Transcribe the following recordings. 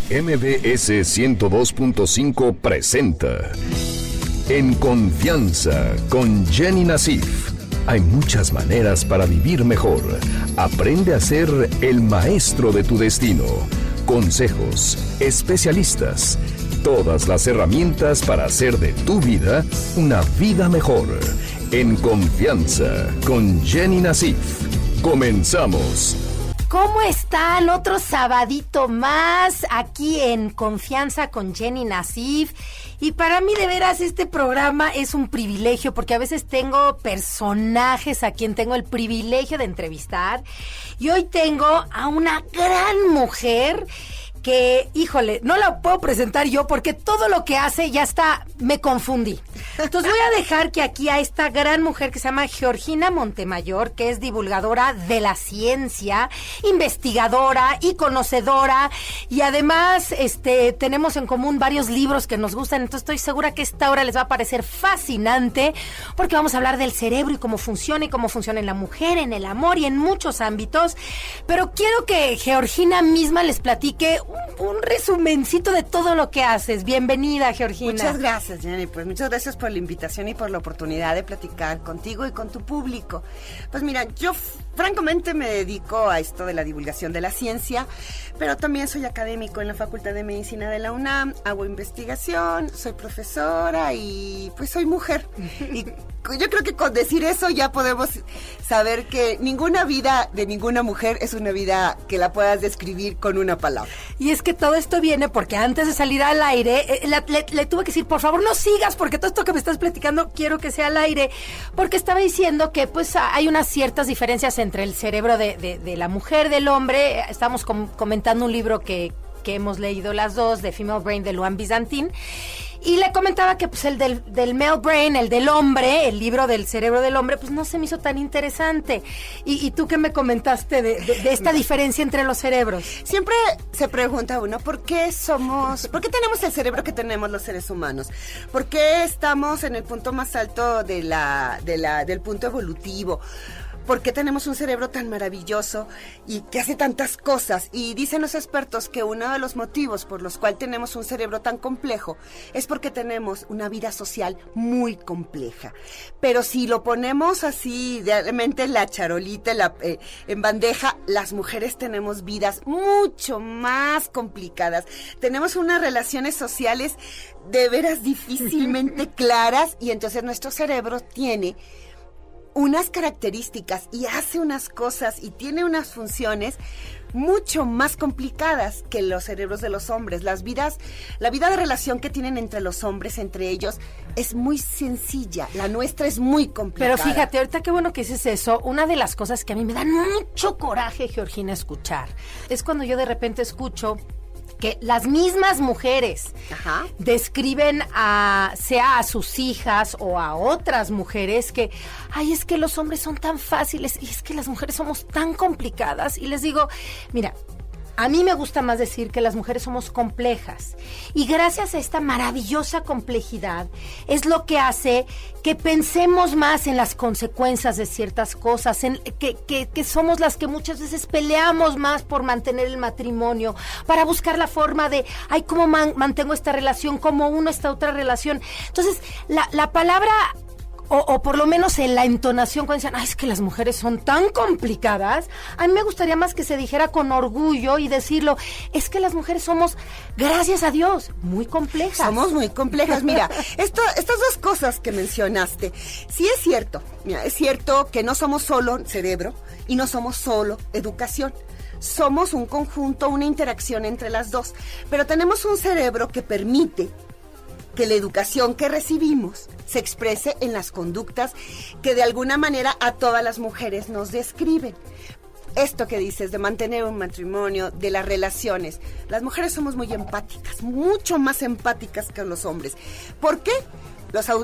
MBS 102.5 presenta En Confianza con Jenny Nassif. Hay muchas maneras para vivir mejor. Aprende a ser el maestro de tu destino. Consejos, especialistas, todas las herramientas para hacer de tu vida una vida mejor. En Confianza con Jenny Nassif. Comenzamos. ¿Cómo están? Otro sabadito más aquí en Confianza con Jenny Nassif. Y para mí de veras este programa es un privilegio porque a veces tengo personajes a quien tengo el privilegio de entrevistar. Y hoy tengo a una gran mujer que, híjole, no la puedo presentar yo porque todo lo que hace ya está, me confundí. Entonces voy a dejar que aquí a esta gran mujer que se llama Georgina Montemayor, que es divulgadora de la ciencia, investigadora y conocedora, y además tenemos en común varios libros que nos gustan, entonces estoy segura que esta hora les va a parecer fascinante, porque vamos a hablar del cerebro y cómo funciona en la mujer, en el amor y en muchos ámbitos, pero quiero que Georgina misma les platique un resumencito de todo lo que haces. Bienvenida, Georgina. Muchas gracias, Jenny. Pues muchas gracias por la invitación y por la oportunidad de platicar contigo y con tu público. Pues mira, yo francamente me dedico a esto de la divulgación de la ciencia, pero también soy académico en la Facultad de Medicina de la UNAM, hago investigación, soy profesora y pues soy mujer. Y yo creo que con decir eso ya podemos saber que ninguna vida de ninguna mujer es una vida que la puedas describir con una palabra. Y es que todo esto viene porque antes de salir al aire, le tuve que decir, por favor no sigas, porque todo esto que me estás platicando quiero que sea al aire, porque estaba diciendo que pues hay unas ciertas diferencias entre el cerebro de la mujer, del hombre. Estamos comentando un libro que hemos leído las dos, de Female Brain, de Luan Byzantine. Y le comentaba que pues el del male brain, el del hombre, el libro del cerebro del hombre, pues no se me hizo tan interesante. ¿Y tú qué me comentaste de esta diferencia entre los cerebros? Siempre se pregunta uno, ¿por qué tenemos el cerebro que tenemos los seres humanos? ¿Por qué estamos en el punto más alto del punto evolutivo? ¿Por qué tenemos un cerebro tan maravilloso y que hace tantas cosas? Y dicen los expertos que uno de los motivos por los cuales tenemos un cerebro tan complejo es porque tenemos una vida social muy compleja. Pero si lo ponemos así, realmente en la charolita, en bandeja, las mujeres tenemos vidas mucho más complicadas. Tenemos unas relaciones sociales de veras difícilmente claras, y entonces nuestro cerebro tiene unas características y hace unas cosas y tiene unas funciones mucho más complicadas que los cerebros de los hombres. La vida de relación que tienen entre los hombres, entre ellos, es muy sencilla. La nuestra es muy complicada. Pero fíjate, ahorita qué bueno que dices eso. Una de las cosas que a mí me dan mucho coraje, Georgina, escuchar, es cuando yo de repente escucho que las mismas mujeres describen sea a sus hijas o a otras mujeres que, es que los hombres son tan fáciles y es que las mujeres somos tan complicadas. Y les digo, mira, a mí me gusta más decir que las mujeres somos complejas, y gracias a esta maravillosa complejidad es lo que hace que pensemos más en las consecuencias de ciertas cosas, en que somos las que muchas veces peleamos más por mantener el matrimonio, para buscar la forma de, ¿cómo mantengo esta relación? ¿Cómo uno esta otra relación? Entonces, la palabra, o por lo menos en la entonación cuando dicen, es que las mujeres son tan complicadas, a mí me gustaría más que se dijera con orgullo y decirlo, es que las mujeres somos, gracias a Dios, muy complejas. Somos muy complejas. Mira, estas dos cosas que mencionaste, sí es cierto. Mira, es cierto que no somos solo cerebro y no somos solo educación. Somos un conjunto, una interacción entre las dos, pero tenemos un cerebro que permite que la educación que recibimos se exprese en las conductas que de alguna manera a todas las mujeres nos describen. Esto que dices de mantener un matrimonio, de las relaciones, las mujeres somos muy empáticas, mucho más empáticas que los hombres. ¿Por qué?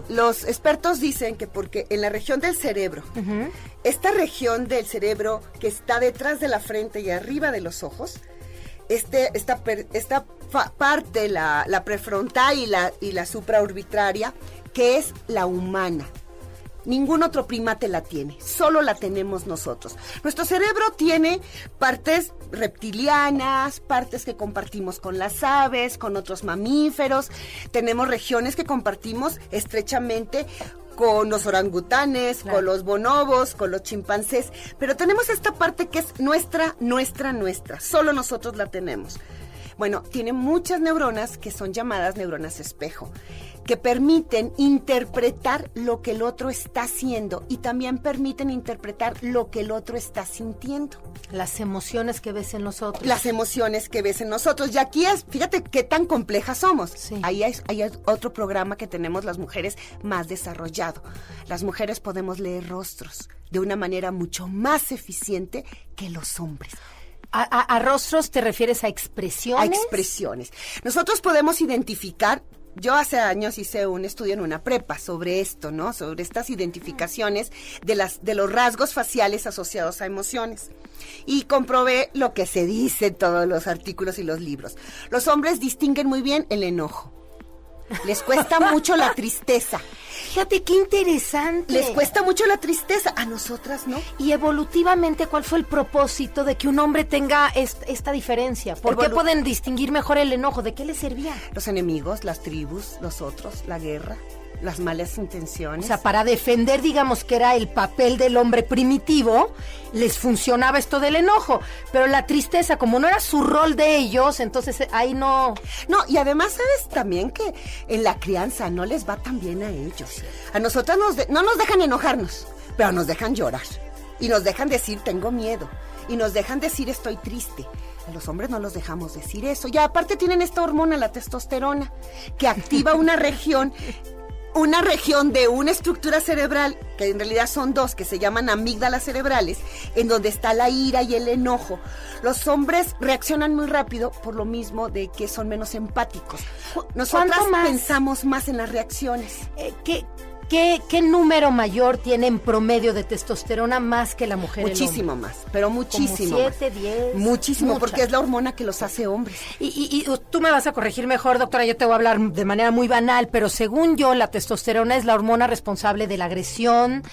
Los expertos dicen que porque en la región del cerebro, esta región del cerebro que está detrás de la frente y arriba de los ojos, esta parte, la prefrontal y la supraorbitaria, que es la humana, Ningún otro primate la tiene, solo la tenemos nosotros. Nuestro cerebro tiene partes reptilianas, partes que compartimos con las aves, con otros mamíferos. Tenemos regiones que compartimos estrechamente con los orangutanes, claro, con los bonobos, con los chimpancés. Pero tenemos esta parte que es nuestra. Solo nosotros la tenemos. Bueno, tiene muchas neuronas que son llamadas neuronas espejo, que permiten interpretar lo que el otro está haciendo y también permiten interpretar lo que el otro está sintiendo. Las emociones que ves en nosotros. Las emociones que ves en nosotros. Y aquí fíjate qué tan complejas somos. Sí. Ahí hay otro programa que tenemos las mujeres más desarrollado. Las mujeres podemos leer rostros de una manera mucho más eficiente que los hombres. ¿A rostros te refieres a expresiones? A expresiones. Nosotros podemos identificar. Yo hace años hice un estudio en una prepa sobre esto, ¿no? Sobre estas identificaciones de los rasgos faciales asociados a emociones. Y comprobé lo que se dice en todos los artículos y los libros. Los hombres distinguen muy bien el enojo. Les cuesta mucho la tristeza. Fíjate qué interesante. Les cuesta mucho la tristeza, a nosotras no. Y evolutivamente, ¿cuál fue el propósito de que un hombre tenga esta diferencia? ¿Por qué pueden distinguir mejor el enojo? ¿De qué les servía? Los enemigos, las tribus, los otros, la guerra, las malas intenciones. O sea, para defender, digamos, que era el papel del hombre primitivo, les funcionaba esto del enojo. Pero la tristeza, como no era su rol de ellos, entonces ahí no... No, y además, ¿sabes también que en la crianza no les va tan bien a ellos? A nosotras no nos dejan enojarnos, pero nos dejan llorar. Y nos dejan decir, tengo miedo. Y nos dejan decir, estoy triste. A los hombres no los dejamos decir eso. Y aparte tienen esta hormona, la testosterona, que activa una región de una estructura cerebral, que en realidad son dos, que se llaman amígdalas cerebrales, en donde está la ira y el enojo. Los hombres reaccionan muy rápido por lo mismo de que son menos empáticos. Nosotras pensamos más en las reacciones. ¿Qué número mayor tiene en promedio de testosterona más que la mujer? Muchísimo más, pero muchísimo. Como 7, 10. Muchísimo, mucha. Porque es la hormona que los hace hombres. Y tú me vas a corregir mejor, doctora, yo te voy a hablar de manera muy banal, pero según yo, la testosterona es la hormona responsable de la agresión,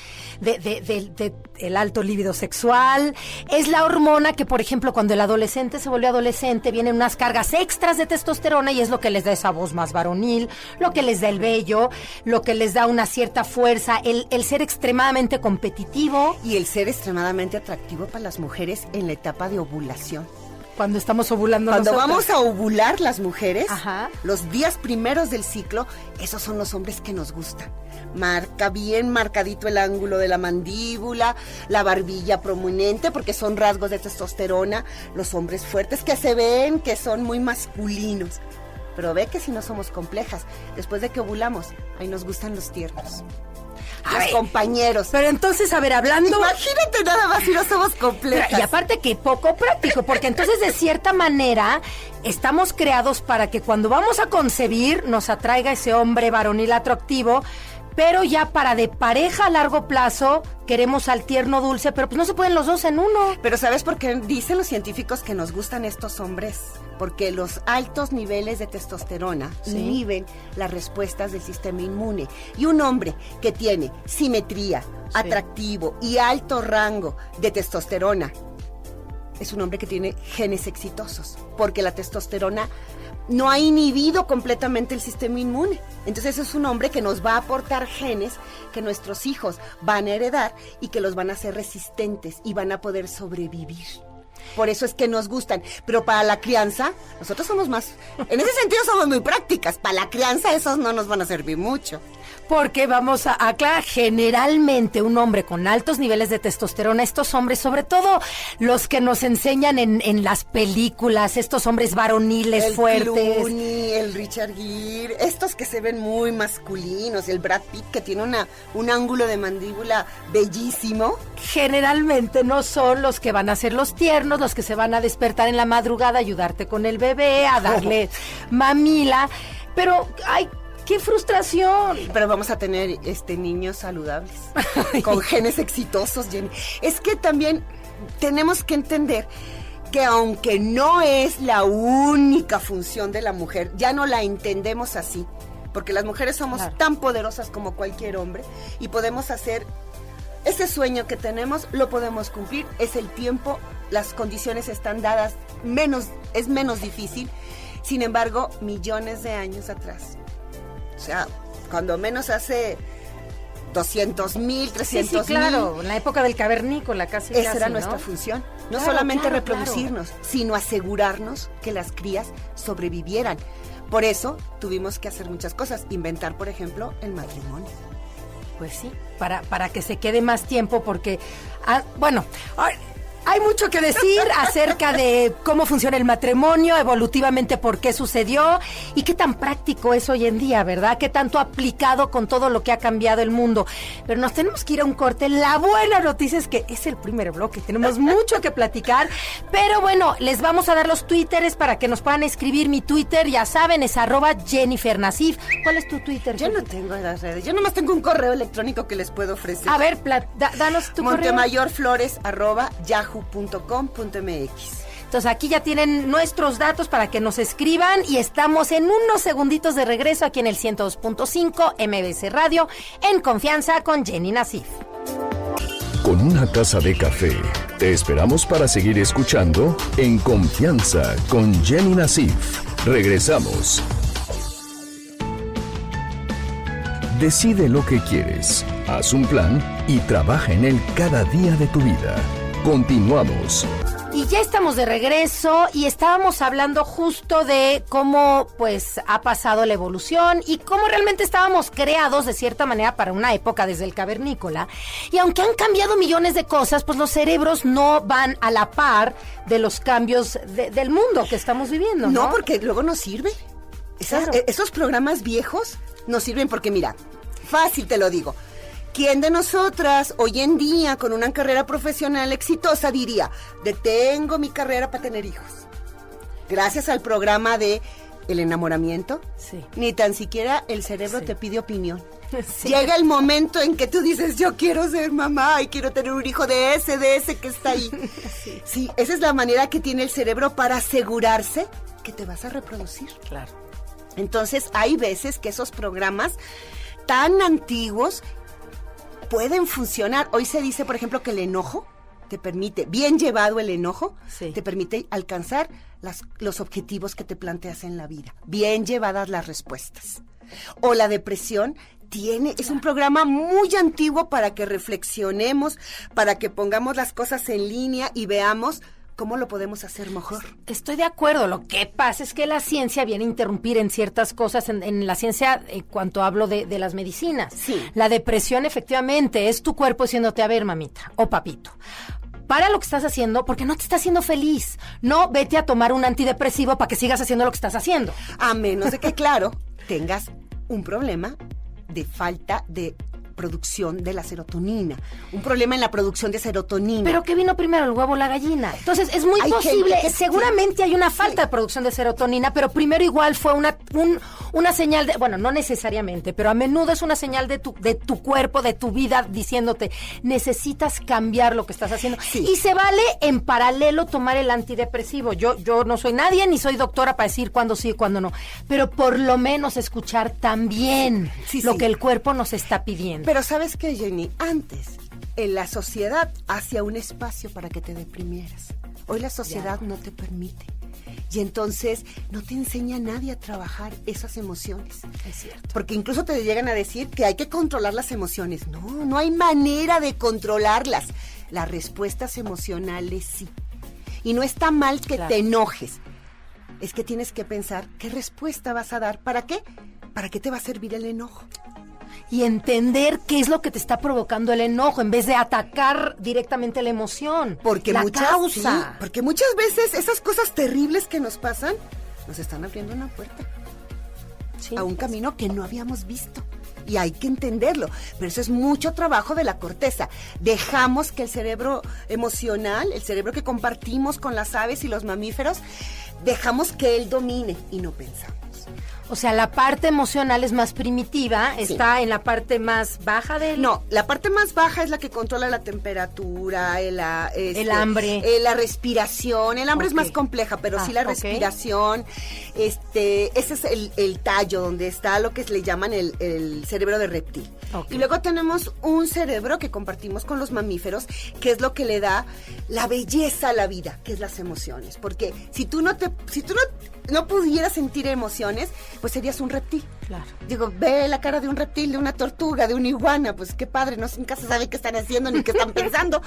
del alto líbido sexual. Es la hormona que, por ejemplo, cuando el adolescente se vuelve adolescente, vienen unas cargas extras de testosterona y es lo que les da esa voz más varonil, lo que les da el vello, lo que les da una cierta fuerza, el ser extremadamente competitivo. Y el ser extremadamente atractivo para las mujeres en la etapa de ovulación. Cuando estamos ovulando Cuando nosotros. vamos a ovular las mujeres, ajá, los días primeros del ciclo, esos son los hombres que nos gustan. Marca bien marcadito el ángulo de la mandíbula, la barbilla prominente, porque son rasgos de testosterona. Los hombres fuertes que se ven que son muy masculinos. Pero ve que si no somos complejas, después de que ovulamos, ahí nos gustan los tiernos. Los compañeros. Pero entonces, a ver, hablando... Imagínate nada más si no somos complejas. Y aparte que poco práctico, porque entonces de cierta manera estamos creados para que cuando vamos a concebir nos atraiga ese hombre varonil atractivo, pero ya para de pareja a largo plazo queremos al tierno dulce, pero pues no se pueden los dos en uno. Pero ¿sabes por qué dicen los científicos que nos gustan estos hombres? Porque los altos niveles de testosterona inhiben las respuestas del sistema inmune. Y un hombre que tiene simetría, atractivo y alto rango de testosterona es un hombre que tiene genes exitosos, porque la testosterona no ha inhibido completamente el sistema inmune. Entonces es un hombre que nos va a aportar genes que nuestros hijos van a heredar y que los van a hacer resistentes y van a poder sobrevivir. Por eso es que nos gustan. Pero para la crianza, nosotros somos más... En ese sentido somos muy prácticas. Para la crianza esos no nos van a servir mucho. Porque vamos a aclarar, generalmente un hombre con altos niveles de testosterona, estos hombres, sobre todo los que nos enseñan en las películas, estos hombres varoniles fuertes. El Clooney, el Richard Gere, estos que se ven muy masculinos, el Brad Pitt que tiene un ángulo de mandíbula bellísimo. Generalmente no son los que van a ser los tiernos, los que se van a despertar en la madrugada, a ayudarte con el bebé, a darle mamila, pero hay... ¡Qué frustración! Pero vamos a tener niños saludables, con genes exitosos, Jenny. Es que también tenemos que entender que aunque no es la única función de la mujer, ya no la entendemos así, porque las mujeres somos tan poderosas como cualquier hombre y podemos hacer ese sueño que tenemos, lo podemos cumplir, es el tiempo, las condiciones están dadas, es menos difícil, sin embargo, millones de años atrás, o sea, cuando menos hace 200,000, 300,000. Sí, claro, en la época del cavernícola casi. Esa era nuestra función, no solamente reproducirnos, sino asegurarnos que las crías sobrevivieran. Por eso tuvimos que hacer muchas cosas, inventar, por ejemplo, el matrimonio. Pues sí, para que se quede más tiempo, porque, hay mucho que decir acerca de cómo funciona el matrimonio, evolutivamente por qué sucedió y qué tan práctico es hoy en día, ¿verdad? Qué tanto aplicado con todo lo que ha cambiado el mundo. Pero nos tenemos que ir a un corte. La buena noticia es que es el primer bloque, tenemos mucho que platicar, pero bueno, les vamos a dar los twitteres para que nos puedan escribir. Mi Twitter, ya saben, es @JenniferNasif. ¿Cuál es tu Twitter? Yo no tengo las redes, yo nomás tengo un correo electrónico que les puedo ofrecer. A ver, danos tu correo. montemayorflores@yahoo.com.mx. Entonces aquí ya tienen nuestros datos para que nos escriban y estamos en unos segunditos de regreso aquí en el 102.5 MBC Radio, en Confianza con Jenny Nasif. Con una taza de café, te esperamos para seguir escuchando En Confianza con Jenny Nasif. Regresamos. Decide lo que quieres, haz un plan y trabaja en él cada día de tu vida. Continuamos. Y ya estamos de regreso y estábamos hablando justo de cómo pues ha pasado la evolución y cómo realmente estábamos creados de cierta manera para una época desde el cavernícola. Y aunque han cambiado millones de cosas, pues los cerebros no van a la par de los cambios del mundo que estamos viviendo, ¿no? No, porque luego nos sirve. Esos programas viejos nos sirven porque mira, fácil te lo digo. ¿Quién de nosotras hoy en día con una carrera profesional exitosa diría, detengo mi carrera para tener hijos? Gracias al programa de el enamoramiento, ni tan siquiera el cerebro te pide opinión. Llega el momento en que tú dices, yo quiero ser mamá y quiero tener un hijo de ese que está ahí. Sí, esa es la manera que tiene el cerebro para asegurarse que te vas a reproducir. Claro. Entonces hay veces que esos programas tan antiguos pueden funcionar. Hoy se dice, por ejemplo, que el enojo te permite, bien llevado el enojo, te permite alcanzar los objetivos que te planteas en la vida. Bien llevadas las respuestas. O la depresión es un programa muy antiguo para que reflexionemos, para que pongamos las cosas en línea y veamos ¿cómo lo podemos hacer mejor? Estoy de acuerdo. Lo que pasa es que la ciencia viene a interrumpir en ciertas cosas, en la ciencia, en cuanto hablo de las medicinas. Sí. La depresión, efectivamente, es tu cuerpo diciéndote, a ver, mamita o papito, para lo que estás haciendo porque no te está haciendo feliz. No vete a tomar un antidepresivo para que sigas haciendo lo que estás haciendo. A menos de que, claro, tengas un problema de falta de producción de la serotonina, un problema en la producción de serotonina. Pero ¿qué vino primero, el huevo o la gallina? Entonces es muy posible, seguramente hay una falta de producción de serotonina, pero primero igual fue una señal de, bueno, no necesariamente, pero a menudo es una señal de tu cuerpo, de tu vida, diciéndote, necesitas cambiar lo que estás haciendo. Sí. Y se vale en paralelo tomar el antidepresivo. Yo no soy nadie, ni soy doctora para decir cuándo sí y cuándo no, pero por lo menos escuchar también lo que el cuerpo nos está pidiendo. Pero ¿sabes qué, Jenny? Antes, en la sociedad hacía un espacio para que te deprimieras. Hoy la sociedad no te permite. Y entonces no te enseña a nadie a trabajar esas emociones. Es cierto. Porque incluso te llegan a decir que hay que controlar las emociones. No hay manera de controlarlas. Las respuestas emocionales sí. Y no está mal que te enojes. Es que tienes que pensar qué respuesta vas a dar. ¿Para qué? ¿Para qué te va a servir el enojo? Y entender qué es lo que te está provocando el enojo en vez de atacar directamente la emoción, porque la causa. Sí, porque muchas veces esas cosas terribles que nos pasan nos están abriendo una puerta a un camino que no habíamos visto. Y hay que entenderlo, pero eso es mucho trabajo de la corteza. Dejamos que el cerebro emocional, el cerebro que compartimos con las aves y los mamíferos, dejamos que él domine y no pensamos. O sea, la parte emocional es más primitiva, está en la parte más baja del... No, la parte más baja es la que controla la temperatura, el hambre. La respiración. El hambre es más compleja, pero sí la respiración. Ese es el tallo, donde está lo que le llaman el cerebro de reptil. Y luego tenemos un cerebro que compartimos con los mamíferos, que es lo que le da la belleza a la vida, que es las emociones. Porque si tú no pudieras sentir emociones, pues serías un reptil. Claro. Digo, ve la cara de un reptil, de una tortuga, de una iguana, pues qué padre, nunca se sabe qué están haciendo ni qué están pensando.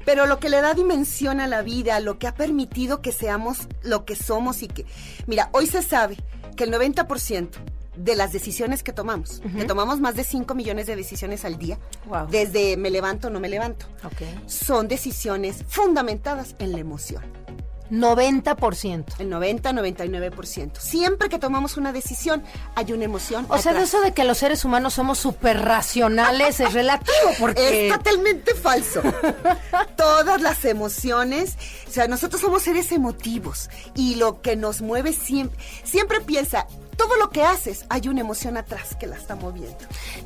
Pero lo que le da dimensión a la vida, lo que ha permitido que seamos lo que somos y que... Mira, hoy se sabe que el 90% de las decisiones que tomamos, que tomamos más de 5 millones de decisiones al día, desde me levanto o no me levanto, son decisiones fundamentadas en la emoción. 90%. El 99%. Siempre que tomamos una decisión, hay una emoción. O sea, de eso de que los seres humanos somos súper racionales es relativo, porque... Es totalmente falso. Todas las emociones, o sea, nosotros somos seres emotivos y lo que nos mueve siempre piensa... Todo lo que haces, hay una emoción atrás que la está moviendo.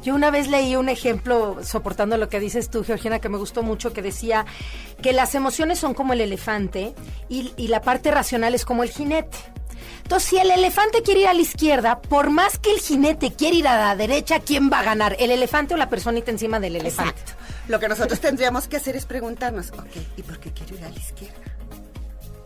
Yo una vez leí un ejemplo, soportando lo que dices tú, Georgina, que me gustó mucho, que decía que las emociones son como el elefante y la parte racional es como el jinete. Entonces, si el elefante quiere ir a la izquierda, por más que el jinete quiera ir a la derecha, ¿quién va a ganar? ¿El elefante o la personita encima del elefante? Exacto. Lo que nosotros tendríamos que hacer es preguntarnos, ¿y por qué quiero ir a la izquierda?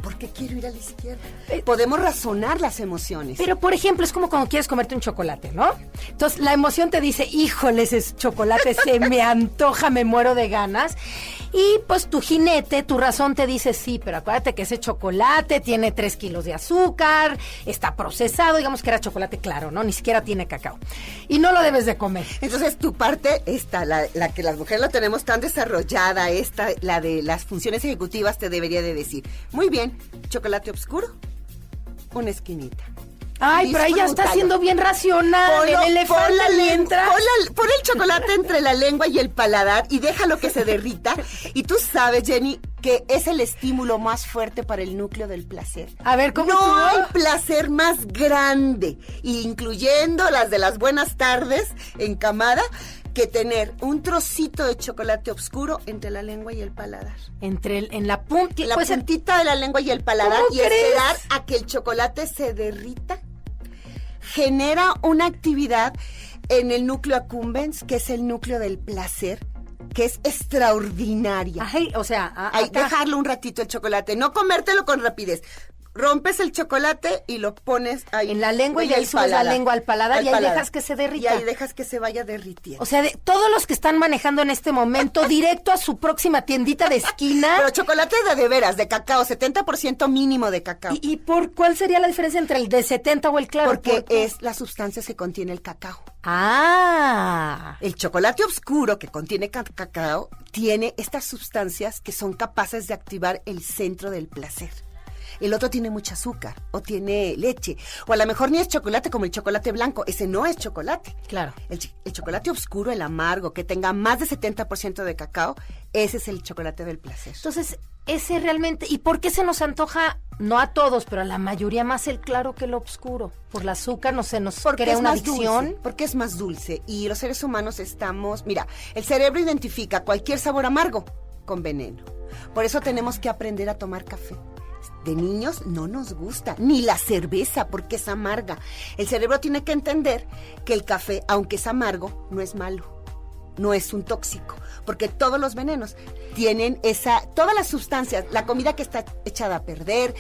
¿Por qué quiero ir a la izquierda? Podemos razonar las emociones. Pero, por ejemplo, es como cuando quieres comerte un chocolate, ¿no? Entonces, la emoción te dice, híjole, ese chocolate se me antoja, me muero de ganas. Y, pues, tu jinete, tu razón te dice, sí, pero acuérdate que ese chocolate tiene 3 kilos de azúcar, está procesado, digamos que era chocolate claro, ¿no? Ni siquiera tiene cacao. Y no lo debes de comer. Entonces, tu parte, la que las mujeres la tenemos tan desarrollada, la de las funciones ejecutivas, te debería de decir, muy bien, chocolate oscuro, una esquinita. Ay, pero ahí ya está siendo bien racional. El elefante entra. Pon el chocolate entre la lengua y el paladar y déjalo que se derrita. Y tú sabes, Jenny, que es el estímulo más fuerte para el núcleo del placer. A ver, ¿cómo no hay placer más grande, incluyendo las de las buenas tardes en camada, que tener un trocito de chocolate oscuro entre la lengua y el paladar. En la puntita de la lengua y el paladar, y esperar a que el chocolate se derrita. Genera una actividad en el núcleo accumbens, que es el núcleo del placer, que es extraordinaria. Ay, o sea, dejarlo un ratito el chocolate, no comértelo con rapidez. Rompes el chocolate y lo pones ahí en la lengua y ahí subes la lengua al paladar y ahí dejas que se derrita. Y ahí dejas que se vaya derritiendo. O sea, todos los que están manejando en este momento, directo a su próxima tiendita de esquina. Pero chocolate de veras, de cacao, 70% mínimo de cacao. ¿Y por cuál sería la diferencia entre el de 70 o el claro? Porque es la sustancia que contiene el cacao. Ah. El chocolate oscuro que contiene cacao tiene estas sustancias que son capaces de activar el centro del placer. El otro tiene mucho azúcar, o tiene leche, o a lo mejor ni es chocolate como el chocolate blanco, ese no es chocolate. Claro. El chocolate oscuro, el amargo, que tenga más de 70% de cacao, ese es el chocolate del placer. Entonces, ese realmente, ¿y por qué se nos antoja, no a todos, pero a la mayoría más el claro que el oscuro? Por el azúcar no se nos crea una adicción. Dulce, porque es más dulce, y los seres humanos mira, el cerebro identifica cualquier sabor amargo con veneno. Por eso tenemos que aprender a tomar café. De niños no nos gusta, ni la cerveza, porque es amarga. El cerebro tiene que entender que el café, aunque es amargo, no es malo, no es un tóxico, porque todos los venenos tienen todas las sustancias, la comida que está echada a perder,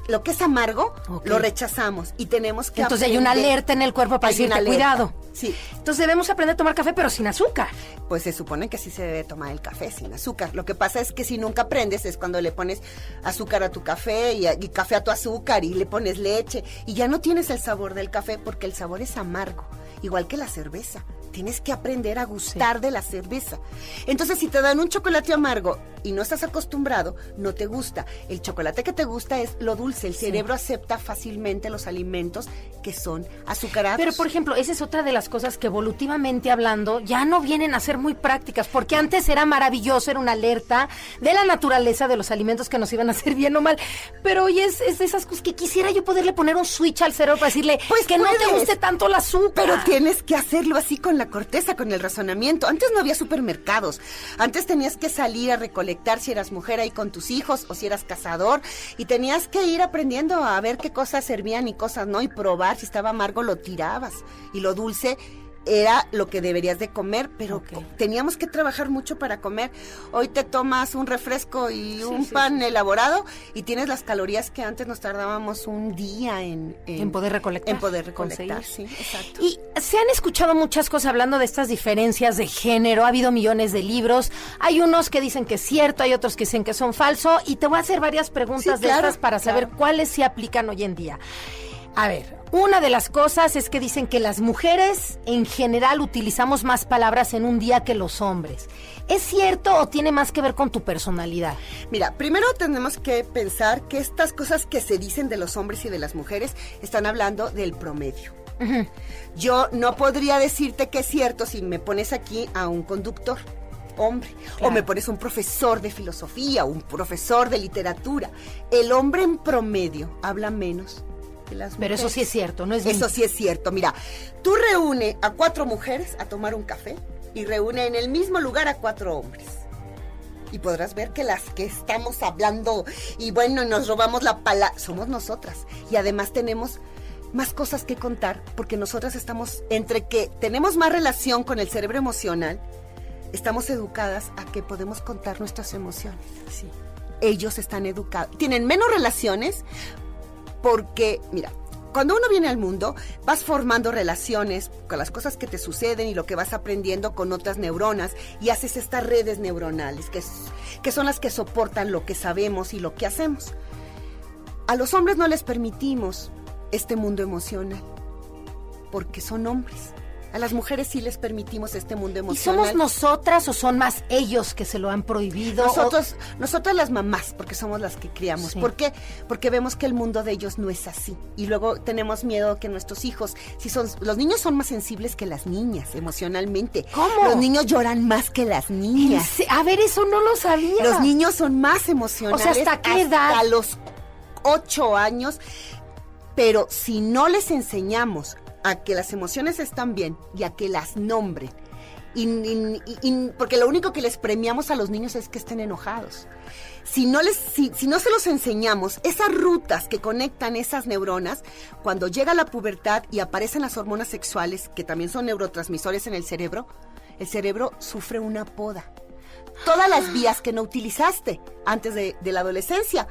lo que es amargo, lo rechazamos y tenemos que Entonces hay una alerta en el cuerpo para decirte, cuidado. Sí. Entonces debemos aprender a tomar café, pero sin azúcar. Pues se supone que sí se debe tomar el café sin azúcar. Lo que pasa es que si nunca aprendes es cuando le pones azúcar a tu café y café a tu azúcar y le pones leche y ya no tienes el sabor del café porque el sabor es amargo, igual que la cerveza. tienes que aprender a gustar de la cerveza. Entonces, si te dan un chocolate amargo y no estás acostumbrado, no te gusta. El chocolate que te gusta es lo dulce. El cerebro acepta fácilmente los alimentos que son azucarados. Pero, por ejemplo, esa es otra de las cosas que evolutivamente hablando ya no vienen a ser muy prácticas, porque antes era maravilloso, era una alerta de la naturaleza de los alimentos que nos iban a hacer bien o mal, pero hoy es de esas cosas que quisiera yo poderle poner un switch al cerebro para decirle, pues que puedes, no te guste tanto el azúcar. Pero tienes que hacerlo así con la corteza, con el razonamiento. Antes no había supermercados, antes tenías que salir a recolectar si eras mujer ahí con tus hijos o si eras cazador, y tenías que ir aprendiendo a ver qué cosas servían y cosas no, y probar. Si estaba amargo lo tirabas y lo dulce era lo que deberías de comer, pero teníamos que trabajar mucho para comer. Hoy te tomas un refresco y un pan elaborado y tienes las calorías que antes nos tardábamos un día en poder recolectar. En poder recolectar, sí, exacto. Y se han escuchado muchas cosas hablando de estas diferencias de género, ha habido millones de libros, hay unos que dicen que es cierto, hay otros que dicen que son falsos, y te voy a hacer varias preguntas de estas para saber cuáles se aplican hoy en día. A ver, una de las cosas es que dicen que las mujeres en general utilizamos más palabras en un día que los hombres. ¿Es cierto o tiene más que ver con tu personalidad? Mira, primero tenemos que pensar que estas cosas que se dicen de los hombres y de las mujeres están hablando del promedio. Uh-huh. Yo no podría decirte que es cierto si me pones aquí a un conductor hombre, o me pones un profesor de filosofía, un profesor de literatura. El hombre en promedio habla menos. Pero eso sí es cierto, ¿no es Eso sí es cierto. Mira, tú reúne a 4 mujeres a tomar un café y reúne en el mismo lugar a 4 hombres. Y podrás ver que las que estamos hablando y bueno, nos robamos la palabra, somos nosotras. Y además tenemos más cosas que contar porque nosotras estamos, entre que tenemos más relación con el cerebro emocional, estamos educadas a que podemos contar nuestras emociones. Sí. Ellos están educados, tienen menos relaciones. Porque, mira, cuando uno viene al mundo, vas formando relaciones con las cosas que te suceden y lo que vas aprendiendo con otras neuronas y haces estas redes neuronales que son las que soportan lo que sabemos y lo que hacemos. A los hombres no les permitimos este mundo emocional porque son hombres. A las mujeres sí les permitimos este mundo emocional. ¿Y somos nosotras o son más ellos que se lo han prohibido? Nosotras las mamás, porque somos las que criamos. Sí. ¿Por qué? Porque vemos que el mundo de ellos no es así. Y luego tenemos miedo que nuestros hijos, los niños son más sensibles que las niñas emocionalmente. ¿Cómo? Los niños lloran más que las niñas. A ver, eso no lo sabía. Los niños son más emocionales. O sea, ¿hasta qué edad? Hasta los 8 años. Pero si no les enseñamos a que las emociones están bien y a que las nombren. Porque lo único que les premiamos a los niños es que estén enojados. Si no se los enseñamos, esas rutas que conectan esas neuronas, cuando llega la pubertad y aparecen las hormonas sexuales, que también son neurotransmisores en el cerebro sufre una poda. Todas las vías que no utilizaste antes de la adolescencia,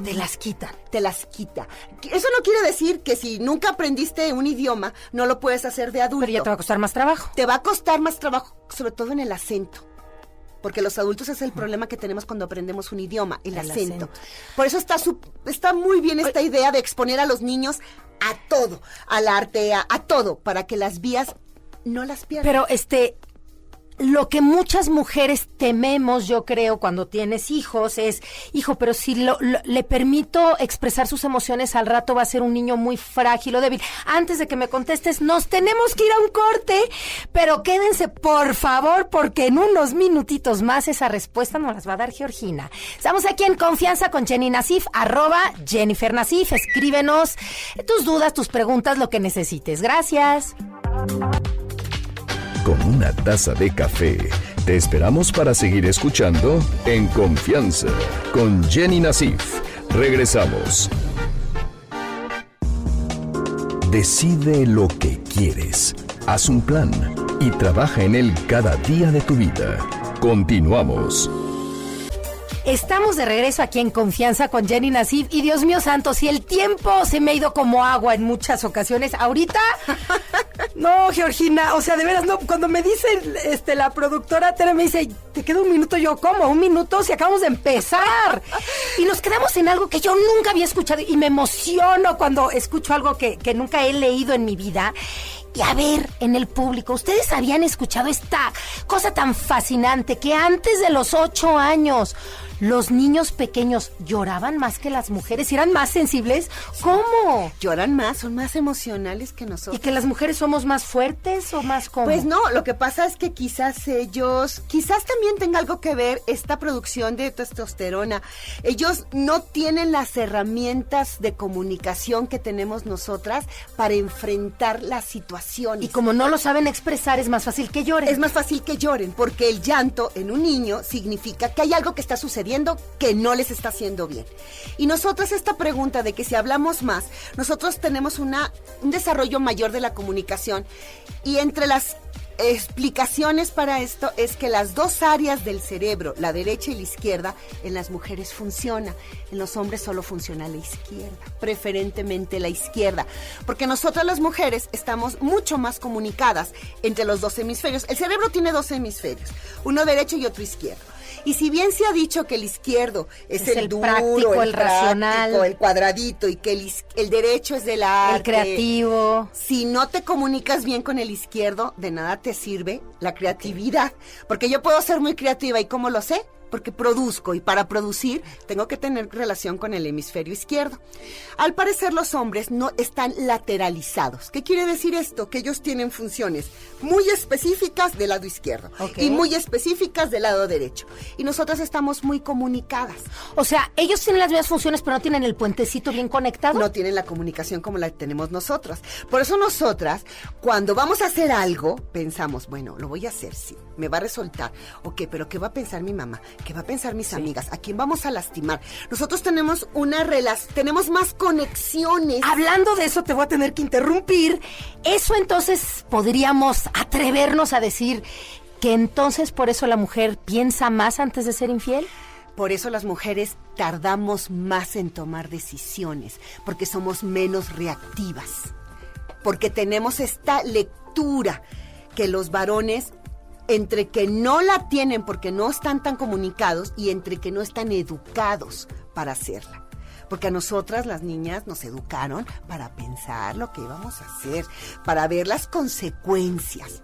te las quitan. Te las quita. Eso no quiere decir que si nunca aprendiste un idioma, no lo puedes hacer de adulto. Pero ya te va a costar más trabajo. Te va a costar más trabajo, sobre todo en el acento. Porque los adultos es el problema que tenemos cuando aprendemos un idioma, el acento. Por eso está muy bien esta idea de exponer a los niños a todo, al arte, a todo, para que las vías no las pierdan. Pero lo que muchas mujeres tememos, yo creo, cuando tienes hijos es, pero si le permito expresar sus emociones al rato va a ser un niño muy frágil o débil. Antes de que me contestes, nos tenemos que ir a un corte, pero quédense por favor, porque en unos minutitos más esa respuesta nos las va a dar Georgina. Estamos aquí en Confianza con Jenny Nasif, @JenniferNasif. Escríbenos tus dudas, tus preguntas, lo que necesites. Gracias. Con una taza de café, te esperamos para seguir escuchando En Confianza con Jenny Nasif. Regresamos. Decide lo que quieres, haz un plan y trabaja en él cada día de tu vida. Continuamos. Estamos de regreso aquí en Confianza con Jenny Nasif y Dios mío santo, si el tiempo se me ha ido como agua en muchas ocasiones, ahorita No, Georgina, o sea, de veras, no, cuando me dice la productora Tere, me dice, te queda un minuto, yo, ¿cómo? ¿Un minuto? Si acabamos de empezar. Y nos quedamos en algo que yo nunca había escuchado y me emociono cuando escucho algo que nunca he leído en mi vida. Y a ver, en el público, ¿ustedes habían escuchado esta cosa tan fascinante que antes de los 8 años los niños pequeños lloraban más que las mujeres y eran más sensibles? ¿Cómo? Lloran más, son más emocionales que nosotros. ¿Y que las mujeres somos más fuertes o más cómo? Pues no, lo que pasa es que quizás también tenga algo que ver esta producción de testosterona. Ellos no tienen las herramientas de comunicación que tenemos nosotras para enfrentar las situaciones. Y como no lo saben expresar, es más fácil que lloren. Es más fácil que lloren, porque el llanto en un niño significa que hay algo que está sucediendo que no les está haciendo bien. Y nosotros esta pregunta de que si hablamos más, nosotros tenemos un desarrollo mayor de la comunicación, y entre las explicaciones para esto es que las dos áreas del cerebro, la derecha y la izquierda, en las mujeres funciona, en los hombres solo funciona la izquierda, preferentemente la izquierda, porque nosotras las mujeres estamos mucho más comunicadas entre los dos hemisferios. El cerebro tiene dos hemisferios, uno derecho y otro izquierdo. Y si bien se ha dicho que el izquierdo es el duro, práctico, el racional, el cuadradito, y que el derecho es del arte, el creativo. Si no te comunicas bien con el izquierdo, de nada te sirve la creatividad. Porque yo puedo ser muy creativa, ¿y cómo lo sé? Porque produzco, y para producir tengo que tener relación con el hemisferio izquierdo. Al parecer los hombres no están lateralizados. ¿Qué quiere decir esto? Que ellos tienen funciones muy específicas del lado izquierdo, y muy específicas del lado derecho. Y nosotras estamos muy comunicadas. O sea, ellos tienen las mismas funciones, pero no tienen el puentecito bien conectado. No tienen la comunicación como la tenemos nosotras. Por eso nosotras, cuando vamos a hacer algo, pensamos, bueno, lo voy a hacer, sí, me va a resultar. Ok, pero ¿qué va a pensar mi mamá? ¿Qué va a pensar mis amigas? ¿A quién vamos a lastimar? Nosotros tenemos tenemos más conexiones. Hablando de eso, te voy a tener que interrumpir. Eso entonces podríamos atrevernos a decir que entonces por eso la mujer piensa más antes de ser infiel. Por eso las mujeres tardamos más en tomar decisiones, porque somos menos reactivas, porque tenemos esta lectura que los varones, entre que no la tienen porque no están tan comunicados, y entre que no están educados para hacerla. Porque a nosotras, las niñas, nos educaron para pensar lo que íbamos a hacer, para ver las consecuencias.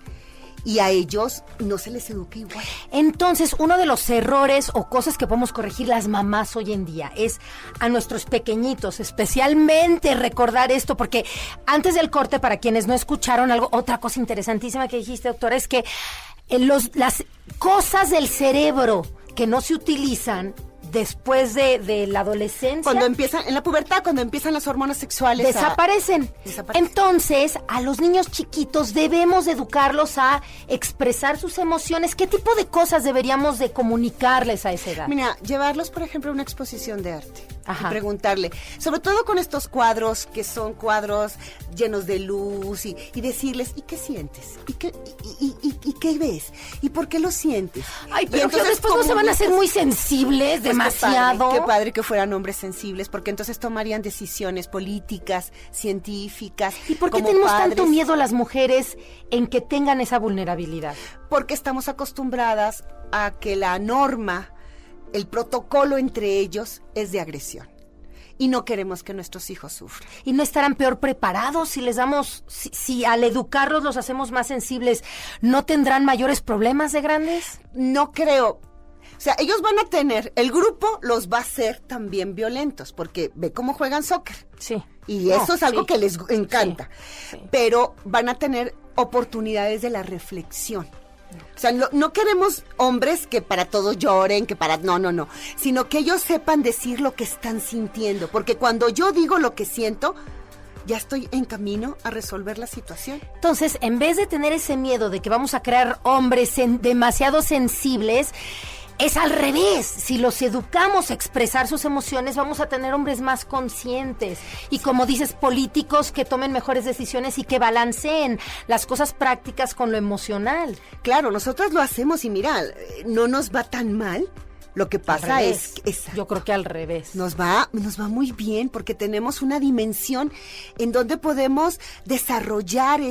Y a ellos no se les educa igual. Entonces, uno de los errores o cosas que podemos corregir las mamás hoy en día es a nuestros pequeñitos, especialmente recordar esto, porque antes del corte, para quienes no escucharon otra cosa interesantísima que dijiste, doctora, es que las cosas del cerebro que no se utilizan después de la adolescencia, cuando empiezan, en la pubertad, cuando empiezan las hormonas sexuales, desaparecen. Entonces, a los niños chiquitos debemos educarlos a expresar sus emociones. ¿Qué tipo de cosas deberíamos de comunicarles a esa edad? Mira, llevarlos, por ejemplo, a una exposición de arte. Ajá. Y preguntarle, sobre todo con estos cuadros que son cuadros llenos de luz, y decirles, ¿y qué sientes? ¿Y qué ves? ¿Y por qué lo sientes? Ay, pero entonces, después no se van a hacer muy sensibles, demasiado. Qué padre que fueran hombres sensibles, porque entonces tomarían decisiones políticas, científicas. ¿Y por qué tenemos tanto miedo las mujeres en que tengan esa vulnerabilidad? Porque estamos acostumbradas a que la norma, el protocolo entre ellos es de agresión. Y no queremos que nuestros hijos sufran. ¿Y no estarán peor preparados si les damos, si al educarlos los hacemos más sensibles, no tendrán mayores problemas de grandes? No creo. O sea, ellos van a tener, el grupo los va a hacer también violentos, porque ve cómo juegan soccer. Sí. Y eso es algo que les encanta. Sí. Pero van a tener oportunidades de la reflexión. O sea, no queremos hombres que para todo lloren, no, sino que ellos sepan decir lo que están sintiendo, porque cuando yo digo lo que siento, ya estoy en camino a resolver la situación. Entonces, en vez de tener ese miedo de que vamos a crear hombres demasiado sensibles, es al revés. Si los educamos a expresar sus emociones, vamos a tener hombres más conscientes y, como dices, políticos que tomen mejores decisiones y que balanceen las cosas prácticas con lo emocional. Claro, nosotros lo hacemos y mira, no nos va tan mal Lo que pasa es que yo creo que al revés. Nos va muy bien porque tenemos una dimensión en donde podemos desarrollar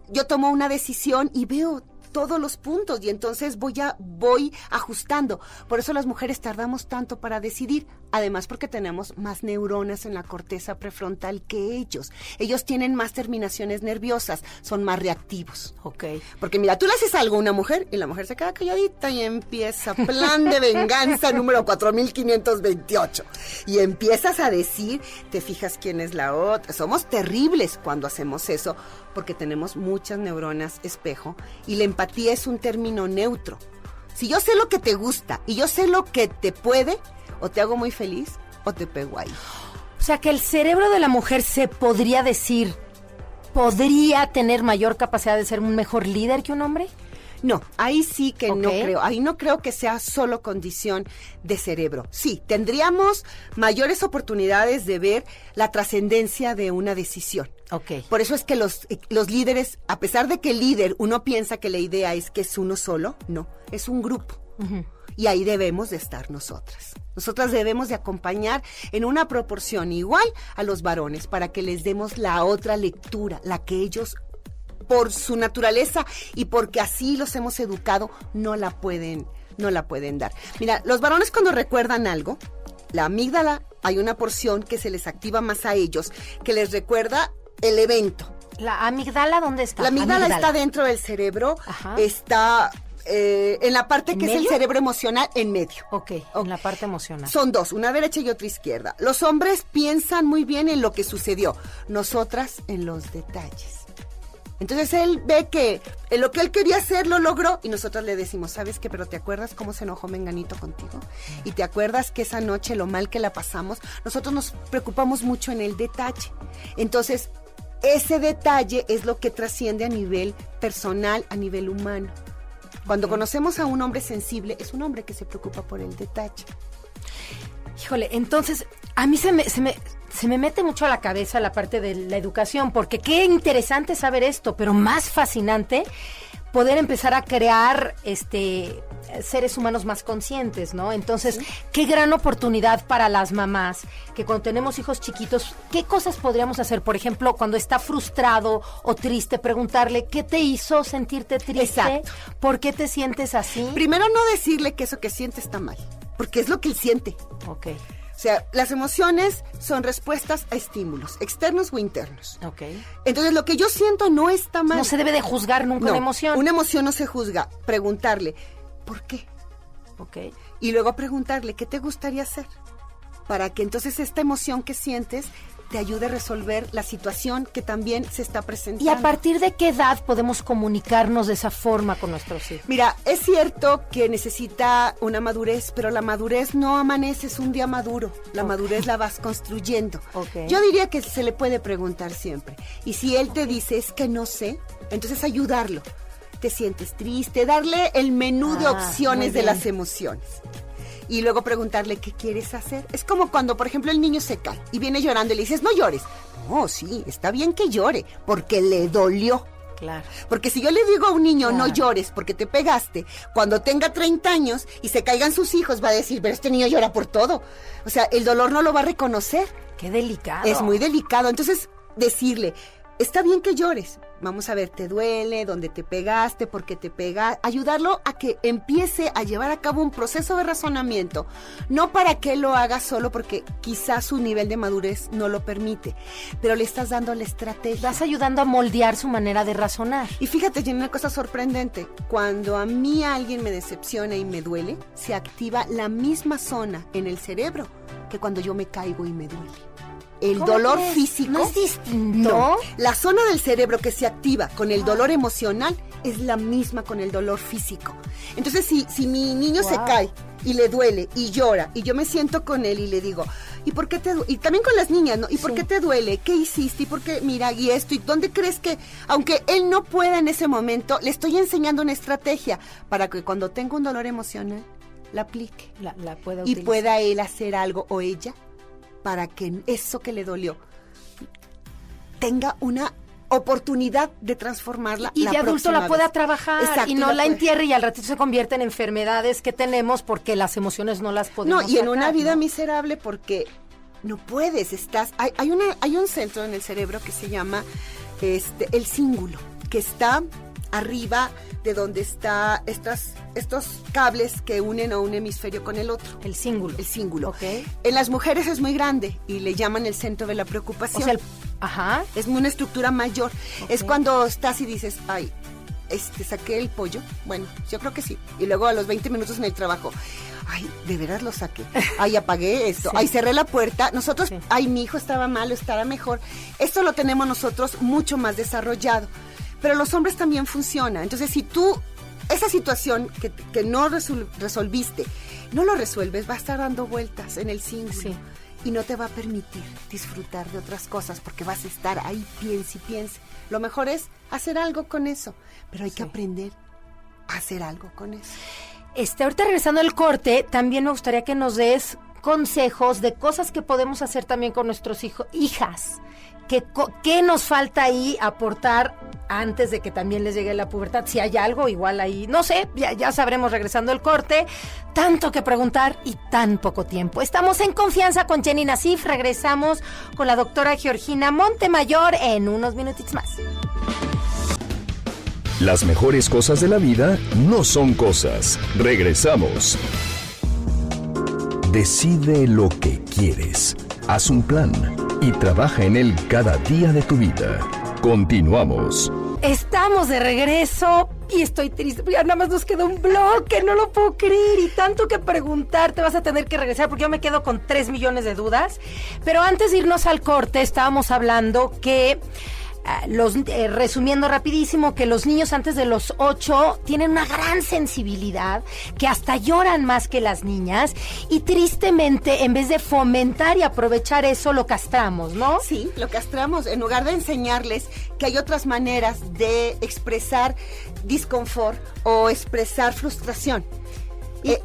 yo tomo una decisión y veo todos los puntos y entonces voy ajustando. Por eso las mujeres tardamos tanto para decidir, además porque tenemos más neuronas en la corteza prefrontal que ellos. Ellos tienen más terminaciones nerviosas, son más reactivos. Ok. Porque mira, tú le haces algo a una mujer y la mujer se queda calladita y empieza plan de venganza número 4528. Y empiezas a decir, te fijas quién es la otra. Somos terribles cuando hacemos eso porque tenemos muchas neuronas espejo y la empatía es un término neutro. Si yo sé lo que te gusta y yo sé lo que te puede, o te hago muy feliz o te pego ahí. O sea que el cerebro de la mujer se podría decir, ¿podría tener mayor capacidad de ser un mejor líder que un hombre? No, ahí sí que no creo. Ahí no creo que sea solo condición de cerebro. Sí, tendríamos mayores oportunidades de ver la trascendencia de una decisión. Okay. Por eso es que los líderes, a pesar de que el líder, uno piensa que la idea es que es uno solo, no, es un grupo. Uh-huh. Y ahí debemos de estar nosotras. Nosotras debemos de acompañar en una proporción igual a los varones para que les demos la otra lectura, la que ellos por su naturaleza y porque así los hemos educado, no la pueden dar. Mira, los varones cuando recuerdan algo, la amígdala, hay una porción que se les activa más a ellos, que les recuerda el evento. ¿La amígdala dónde está? La amígdala está dentro del cerebro, está en la parte que es el cerebro emocional, en medio. Ok, en la parte emocional. Son dos, una derecha y otra izquierda. Los hombres piensan muy bien en lo que sucedió, nosotras en los detalles. Entonces él ve que en lo que él quería hacer lo logró y nosotros le decimos, ¿sabes qué? Pero ¿te acuerdas cómo se enojó Menganito contigo? ¿Y te acuerdas que esa noche lo mal que la pasamos? Nosotros nos preocupamos mucho en el detalle. Entonces, ese detalle es lo que trasciende a nivel personal, a nivel humano. Cuando conocemos a un hombre sensible, es un hombre que se preocupa por el detalle. Híjole, entonces, a mí se me mete mucho a la cabeza la parte de la educación, porque qué interesante saber esto, pero más fascinante poder empezar a crear seres humanos más conscientes, ¿no? Entonces, qué gran oportunidad para las mamás, que cuando tenemos hijos chiquitos, ¿qué cosas podríamos hacer? Por ejemplo, cuando está frustrado o triste, preguntarle, ¿qué te hizo sentirte triste? Exacto. ¿Por qué te sientes así? Primero, no decirle que eso que siente está mal, porque es lo que él siente. Ok. O sea, las emociones son respuestas a estímulos, externos o internos. Okay. Entonces, lo que yo siento no está mal. No se debe de juzgar nunca una emoción. Una emoción no se juzga. Preguntarle, ¿por qué? Okay. Y luego preguntarle, ¿qué te gustaría hacer? Para que entonces esta emoción que sientes te ayude a resolver la situación que también se está presentando. ¿Y a partir de qué edad podemos comunicarnos de esa forma con nuestros hijos? Mira, es cierto que necesita una madurez, pero la madurez no amaneces un día maduro. La madurez la vas construyendo. Okay. Yo diría que se le puede preguntar siempre. Y si él te dice, es que no sé, entonces ayudarlo. Te sientes triste, darle el menú de opciones de las emociones. Y luego preguntarle qué quieres hacer. Es como cuando, por ejemplo, el niño se cae y viene llorando y le dices, no llores. No, sí, está bien que llore, porque le dolió. Claro. Porque si yo le digo a un niño, no llores porque te pegaste, cuando tenga 30 años y se caigan sus hijos, va a decir, pero este niño llora por todo. O sea, el dolor no lo va a reconocer. Qué delicado. Es muy delicado. Entonces, decirle, está bien que llores. Vamos a ver, ¿te duele? ¿Dónde te pegaste? ¿Por qué te pegas? Ayudarlo a que empiece a llevar a cabo un proceso de razonamiento. No para que lo haga solo porque quizás su nivel de madurez no lo permite, pero le estás dando la estrategia. Vas ayudando a moldear su manera de razonar. Y fíjate, Jenny, una cosa sorprendente. Cuando a mí alguien me decepciona y me duele, se activa la misma zona en el cerebro que cuando yo me caigo y me duele. El dolor físico no es distinto. No, la zona del cerebro que se activa con el dolor emocional es la misma con el dolor físico. Entonces, si mi niño se cae y le duele y llora y yo me siento con él y le digo, ¿y por qué te duele? Y también con las niñas, ¿no? ¿Y por qué te duele? ¿Qué hiciste? ¿Y por qué? Mira, y esto, ¿y dónde crees que, aunque él no pueda en ese momento, le estoy enseñando una estrategia para que cuando tenga un dolor emocional, la aplique. La pueda y utilizar. pueda él hacer algo o ella para que eso que le dolió tenga una oportunidad de transformarla. Y de adulto la pueda trabajar. Exacto, y no la entierre y al ratito se convierte en enfermedades que tenemos porque las emociones no las podemos y en sacar, una vida ¿no? miserable porque no puedes, hay un centro en el cerebro que se llama el cíngulo, que está arriba de donde está estos cables que unen a un hemisferio con el otro. El cíngulo. El cíngulo. Okay. En las mujeres es muy grande y le llaman el centro de la preocupación. O sea, ajá. Es una estructura mayor. Okay. Es cuando estás y dices, ay, saqué el pollo. Bueno, yo creo que sí. Y luego a los 20 minutos en el trabajo, ay, de veras lo saqué. Ay, apagué esto. Sí. Ay, cerré la puerta. Nosotros, sí. Ay, mi hijo estaba malo, estará mejor. Esto lo tenemos nosotros mucho más desarrollado. Pero los hombres también funciona. Entonces, si tú, esa situación que no resolviste, no lo resuelves, va a estar dando vueltas en el cíngulo. Sí. Y no te va a permitir disfrutar de otras cosas porque vas a estar ahí, piense y piense. Lo mejor es hacer algo con eso, pero hay que aprender a hacer algo con eso. Ahorita regresando al corte, también me gustaría que nos des consejos de cosas que podemos hacer también con nuestros hijas. ¿Qué nos falta ahí aportar antes de que también les llegue la pubertad? Si hay algo, igual ahí, no sé, ya sabremos regresando el corte. Tanto que preguntar y tan poco tiempo. Estamos en Confianza con Jenny Nassif. Regresamos con la doctora Georgina Montemayor en unos minutitos más. Las mejores cosas de la vida no son cosas. Regresamos. Decide lo que quieres. Haz un plan y trabaja en él cada día de tu vida. Continuamos. Estamos de regreso y estoy triste. Ya nada más nos queda un bloque, no lo puedo creer. Y tanto que preguntar, te vas a tener que regresar porque yo me quedo con 3 millones de dudas. Pero antes de irnos al corte, estábamos hablando que... resumiendo rapidísimo, que los niños antes de los 8 tienen una gran sensibilidad, que hasta lloran más que las niñas, y tristemente en vez de fomentar y aprovechar eso, lo castramos, ¿no? Sí, lo castramos, en lugar de enseñarles que hay otras maneras de expresar disconfort o expresar frustración.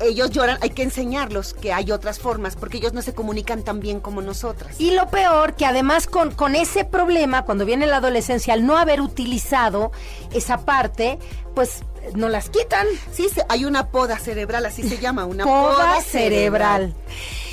Ellos lloran, hay que enseñarlos que hay otras formas, porque ellos no se comunican tan bien como nosotras. Y lo peor, que además con ese problema, cuando viene la adolescencia, al no haber utilizado esa parte, pues no las quitan. Sí, hay una poda cerebral, así se llama, una poda cerebral.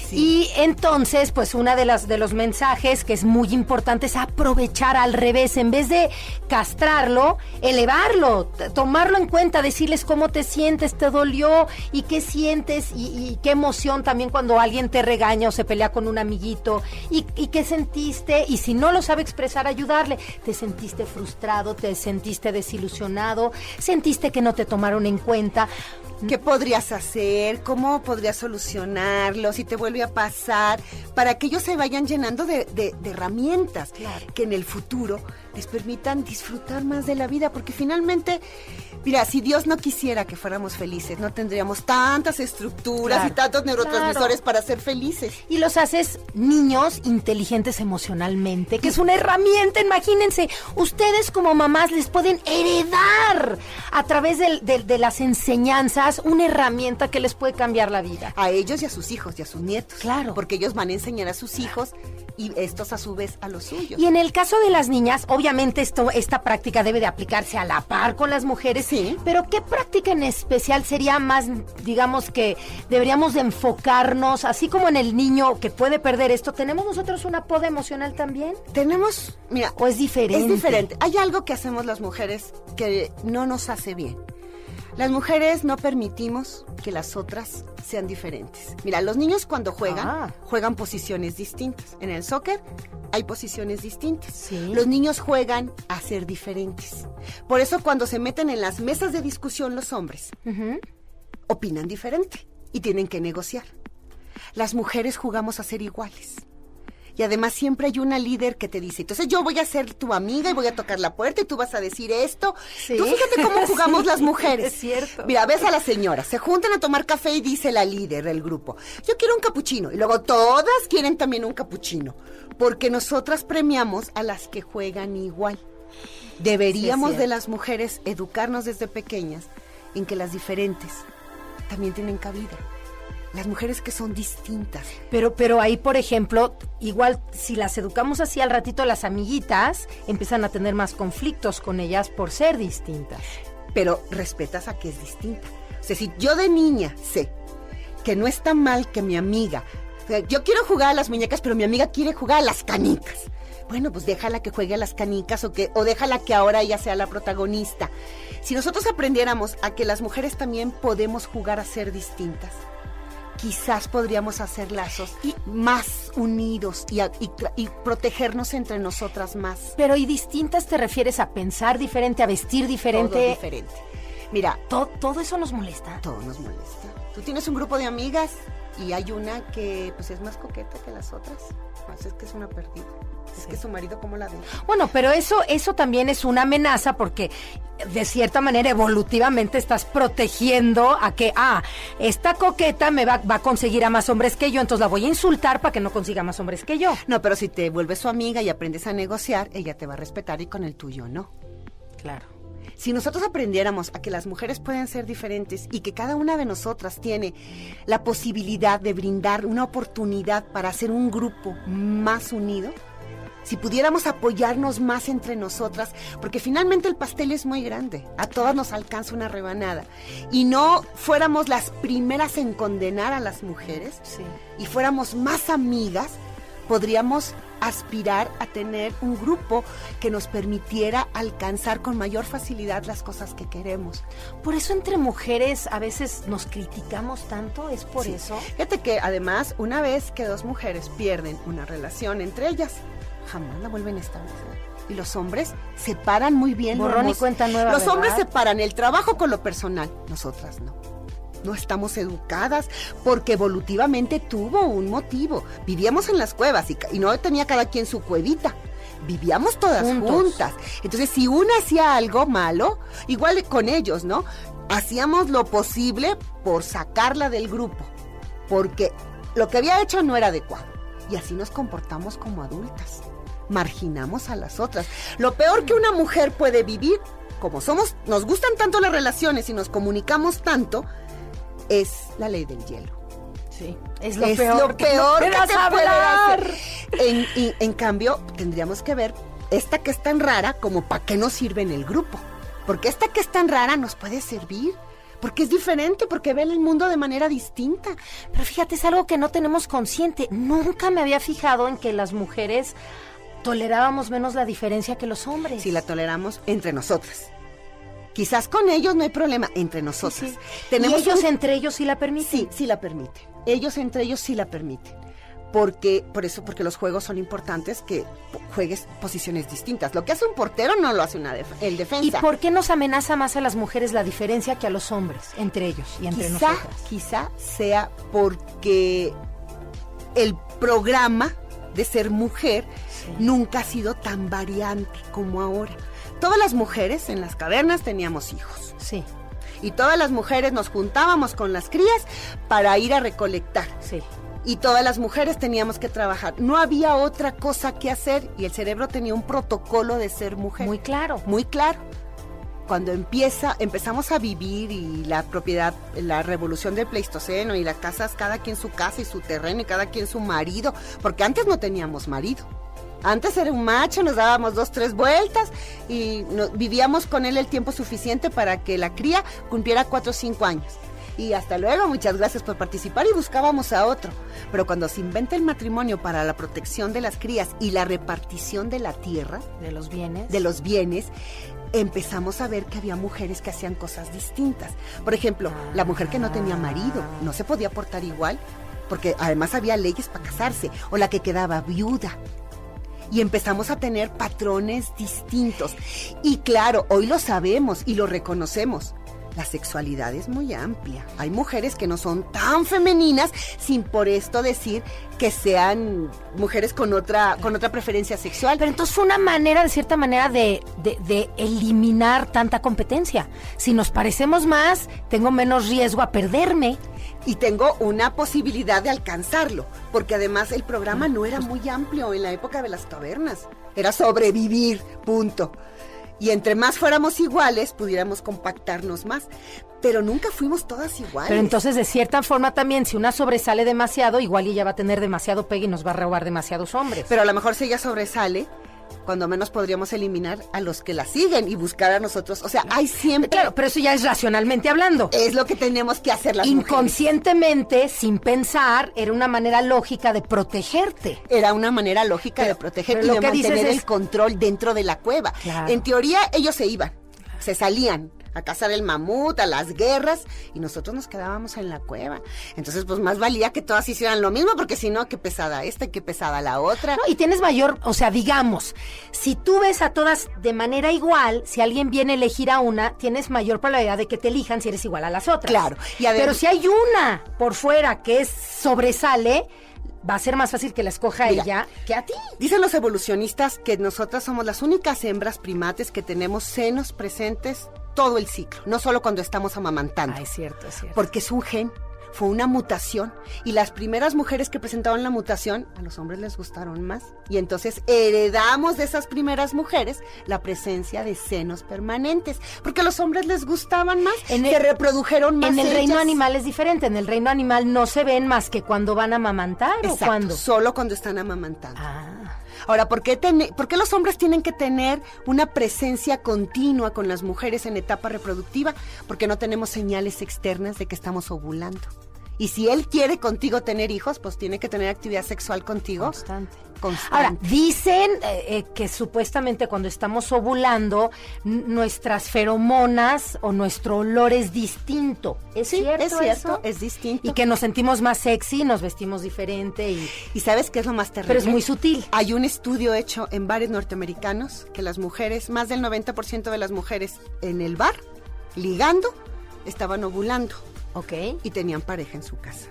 Sí. Y entonces, pues una de los mensajes que es muy importante es aprovechar al revés, en vez de castrarlo, elevarlo, tomarlo en cuenta, decirles cómo te sientes, te dolió y qué sientes y qué emoción también cuando alguien te regaña o se pelea con un amiguito y qué sentiste, y si no lo sabe expresar, ayudarle. Te sentiste frustrado, te sentiste desilusionado, sentiste que no te tomaron en cuenta. ¿Qué podrías hacer? ¿Cómo podrías solucionarlo? Si te vuelve a pasar, para que ellos se vayan llenando de herramientas, claro, que en el futuro les permitan disfrutar más de la vida, porque finalmente, mira, si Dios no quisiera que fuéramos felices, no tendríamos tantas estructuras, claro, y tantos neurotransmisores, claro, para ser felices. Y los haces niños inteligentes emocionalmente, que es una herramienta. Imagínense, ustedes como mamás les pueden heredar a través de las enseñanzas una herramienta que les puede cambiar la vida. A ellos y a sus hijos y a sus nietos. Claro. Porque ellos van a enseñar a sus hijos y estos a su vez a los suyos. Y en el caso de las niñas, obviamente esta práctica debe de aplicarse a la par con las mujeres. Sí. Pero ¿qué práctica en especial sería más, digamos, que deberíamos de enfocarnos, así como en el niño que puede perder esto? ¿Tenemos nosotros una poda emocional también? Tenemos, mira. ¿O es diferente? Es diferente. Hay algo que hacemos las mujeres que no nos hace bien. Las mujeres no permitimos que las otras sean diferentes. Mira, los niños cuando juegan posiciones distintas. En el soccer hay posiciones distintas. Sí. Los niños juegan a ser diferentes. Por eso cuando se meten en las mesas de discusión los hombres, opinan diferente y tienen que negociar. Las mujeres jugamos a ser iguales. Y además siempre hay una líder que te dice, entonces yo voy a ser tu amiga y voy a tocar la puerta y tú vas a decir esto. Sí. Tú fíjate cómo jugamos las mujeres. Es cierto. Mira, ves a las señoras, se juntan a tomar café y dice la líder del grupo, yo quiero un capuchino. Y luego todas quieren también un capuchino, porque nosotras premiamos a las que juegan igual. Deberíamos de las mujeres educarnos desde pequeñas en que las diferentes también tienen cabida. las mujeres que son distintas. Pero ahí, por ejemplo, igual si las educamos así al ratito, las amiguitas empiezan a tener más conflictos con ellas por ser distintas. Pero respetas a que es distinta. O sea, si yo de niña sé que no está mal que mi amiga, o sea, yo quiero jugar a las muñecas, pero mi amiga quiere jugar a las canicas. Bueno, pues déjala que juegue a las canicas o déjala que ahora ella sea la protagonista. Si nosotros aprendiéramos a que las mujeres también podemos jugar a ser distintas, quizás podríamos hacer lazos más unidos y protegernos entre nosotras más. Pero ¿y distintas te refieres a pensar diferente, a vestir diferente? Todo diferente. Mira, ¿Todo eso nos molesta? Todo nos molesta. Tú tienes un grupo de amigas y hay una que pues es más coqueta que las otras. Pues es que es una perdida. Es que su marido, ¿cómo la ve? Bueno, pero eso también es una amenaza porque de cierta manera evolutivamente estás protegiendo a que, esta coqueta me va a conseguir a más hombres que yo, entonces la voy a insultar para que no consiga más hombres que yo. No, pero si te vuelves su amiga y aprendes a negociar, ella te va a respetar y con el tuyo no. Claro. Si nosotros aprendiéramos a que las mujeres pueden ser diferentes y que cada una de nosotras tiene la posibilidad de brindar una oportunidad para hacer un grupo más unido, si pudiéramos apoyarnos más entre nosotras, porque finalmente el pastel es muy grande, a todas nos alcanza una rebanada, y no fuéramos las primeras en condenar a las mujeres, sí, y fuéramos más amigas, podríamos aspirar a tener un grupo que nos permitiera alcanzar con mayor facilidad las cosas que queremos. Por eso entre mujeres a veces nos criticamos tanto, ¿es por eso? Fíjate que además, una vez que dos mujeres pierden una relación entre ellas, jamás la vuelven a establecer. Y los hombres separan muy bien. Borrón y cuenta nueva, Los ¿verdad? hombres separan el trabajo con lo personal, nosotras no. No estamos educadas porque evolutivamente tuvo un motivo. Vivíamos en las cuevas y no tenía cada quien su cuevita. Vivíamos todas juntas. Entonces, si una hacía algo malo, igual con ellos, ¿no? Hacíamos lo posible por sacarla del grupo, porque lo que había hecho no era adecuado. Y así nos comportamos como adultas. Marginamos a las otras. Lo peor que una mujer puede vivir, como nos gustan tanto las relaciones y nos comunicamos tanto, es la ley del hielo. Sí, es lo peor que te puede hacer. En cambio, tendríamos que ver esta que es tan rara como para qué nos sirve en el grupo. Porque esta que es tan rara nos puede servir. Porque es diferente, porque ve el mundo de manera distinta. Pero fíjate, es algo que no tenemos consciente. Nunca me había fijado en que las mujeres tolerábamos menos la diferencia que los hombres. Sí, la toleramos entre nosotras. Quizás con ellos no hay problema, entre nosotras. Sí. ¿Y ellos entre ellos sí la permiten? Sí, sí la permiten. Ellos entre ellos sí la permiten. Porque los juegos son importantes, que juegues posiciones distintas. Lo que hace un portero no lo hace el defensa. ¿Y por qué nos amenaza más a las mujeres la diferencia que a los hombres, entre ellos y entre nosotras? Quizá sea porque el programa de ser mujer nunca ha sido tan variante como ahora. Todas las mujeres en las cavernas teníamos hijos. Sí. Y todas las mujeres nos juntábamos con las crías para ir a recolectar. Sí. Y todas las mujeres teníamos que trabajar. No había otra cosa que hacer y el cerebro tenía un protocolo de ser mujer. Muy claro. Muy claro. Cuando empezamos a vivir y la propiedad, la revolución del Pleistoceno y las casas, cada quien su casa y su terreno y cada quien su marido, porque antes no teníamos marido. Antes era un macho, nos dábamos 2, 3 vueltas y vivíamos con él el tiempo suficiente para que la cría cumpliera 4 o 5 años. Y hasta luego, muchas gracias por participar, y buscábamos a otro. Pero cuando se inventa el matrimonio para la protección de las crías y la repartición de la tierra, de los bienes, empezamos a ver que había mujeres que hacían cosas distintas. Por ejemplo, la mujer que no tenía marido no se podía portar igual, porque además había leyes para casarse, o la que quedaba viuda. Y empezamos a tener patrones distintos. Y claro, hoy lo sabemos y lo reconocemos. La sexualidad es muy amplia. Hay mujeres que no son tan femeninas, sin por esto decir que sean mujeres con otra preferencia sexual. Pero entonces fue una manera, de cierta manera, de eliminar tanta competencia. Si nos parecemos más, tengo menos riesgo a perderme. Y tengo una posibilidad de alcanzarlo, porque además el programa no era muy amplio en la época de las cavernas. Era sobrevivir, punto. Y entre más fuéramos iguales, pudiéramos compactarnos más. Pero nunca fuimos todas iguales. Pero entonces, de cierta forma también, si una sobresale demasiado, igual ella va a tener demasiado pegue y nos va a robar demasiados hombres. Pero a lo mejor si ella sobresale, cuando menos podríamos eliminar a los que la siguen y buscar a nosotros. O sea, hay siempre... Claro, pero eso ya es racionalmente hablando. Es lo que tenemos que hacer las inconscientemente, mujeres. Sin pensar, era una manera lógica de protegerte. Era una manera lógica de protegerte y de mantener el control dentro de la cueva. Claro. En teoría, ellos se iban, se salían a cazar el mamut, a las guerras, y nosotros nos quedábamos en la cueva. Entonces, pues más valía que todas hicieran lo mismo, porque si no, qué pesada esta y qué pesada la otra. No, y tienes mayor, o sea, digamos, si tú ves a todas de manera igual, si alguien viene a elegir a una, tienes mayor probabilidad de que te elijan si eres igual a las otras. Claro. Pero si hay una por fuera que sobresale, va a ser más fácil que la escoja ella que a ti. Dicen los evolucionistas que nosotras somos las únicas hembras primates que tenemos senos presentes todo el ciclo, no solo cuando estamos amamantando. Es cierto, es cierto. Porque es un gen, fue una mutación, y las primeras mujeres que presentaron la mutación, a los hombres les gustaron más, y entonces heredamos de esas primeras mujeres la presencia de senos permanentes, porque a los hombres les gustaban más, se reprodujeron más. En el ellas. reino animal es diferente, en el reino animal no se ven más que cuando van a amamantar. Exacto, ¿o cuándo? solo cuando están amamantando. Ah. Ahora, ¿por qué los hombres tienen que tener una presencia continua con las mujeres en etapa reproductiva? Porque no tenemos señales externas de que estamos ovulando. Y si él quiere contigo tener hijos, pues tiene que tener actividad sexual contigo. Constante. Constante. Ahora, dicen que supuestamente cuando estamos ovulando, nuestras feromonas o nuestro olor es distinto. ¿Es cierto? Es cierto, eso? es distinto. Y que nos sentimos más sexy, nos vestimos diferente. ¿Y sabes qué es lo más terrible? Pero es muy sutil. Hay un estudio hecho en bares norteamericanos que las mujeres, más del 90% de las mujeres en el bar, ligando, estaban ovulando. Ok. Y tenían pareja en su casa.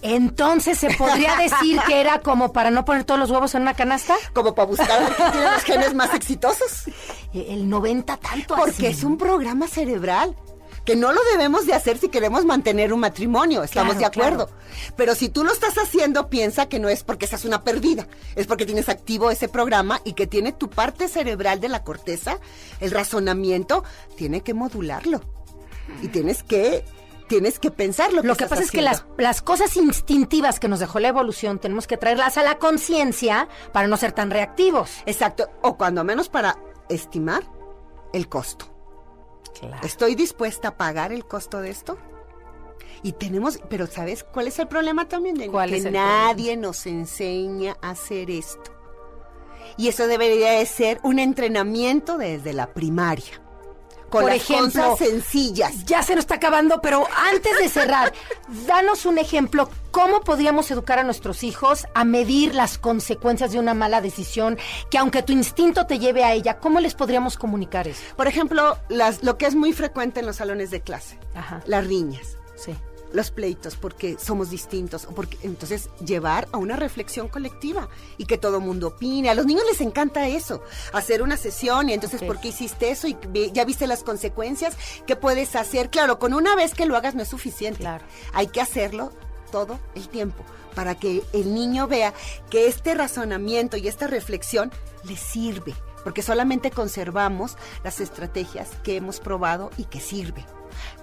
Entonces, ¿se podría decir que era como para no poner todos los huevos en una canasta? Como para buscar a ver quién tiene los genes más exitosos. El 90 tanto Porque así. es un programa cerebral que no lo debemos de hacer si queremos mantener un matrimonio, estamos de acuerdo. Claro. Pero si tú lo estás haciendo, piensa que no es porque seas una perdida, es porque tienes activo ese programa y que tiene tu parte cerebral de la corteza, el razonamiento, tiene que modularlo. Y tienes que pensar lo que pasa haciendo. Es que las cosas instintivas que nos dejó la evolución tenemos que traerlas a la conciencia para no ser tan reactivos. Exacto, o cuando menos para estimar el costo. Claro. ¿Estoy dispuesta a pagar el costo de esto? Y pero ¿sabes cuál es el problema también? Que nadie nos enseña a hacer esto. Y eso debería de ser un entrenamiento desde la primaria. Con por las ejemplo, cosas sencillas. Ya se nos está acabando, pero antes de cerrar, danos un ejemplo. ¿Cómo podríamos educar a nuestros hijos a medir las consecuencias de una mala decisión? Que aunque tu instinto te lleve a ella, ¿cómo les podríamos comunicar eso? Por ejemplo, lo que es muy frecuente en los salones de clase. Ajá. Las riñas. Sí. Los pleitos porque somos distintos, o porque entonces llevar a una reflexión colectiva y que todo mundo opine. A los niños les encanta eso, hacer una sesión y entonces ¿por qué hiciste eso? Y ya viste las consecuencias, ¿qué puedes hacer? Claro, con una vez que lo hagas no es suficiente. Claro. Hay que hacerlo todo el tiempo para que el niño vea que este razonamiento y esta reflexión le sirve, porque solamente conservamos las estrategias que hemos probado y que sirven.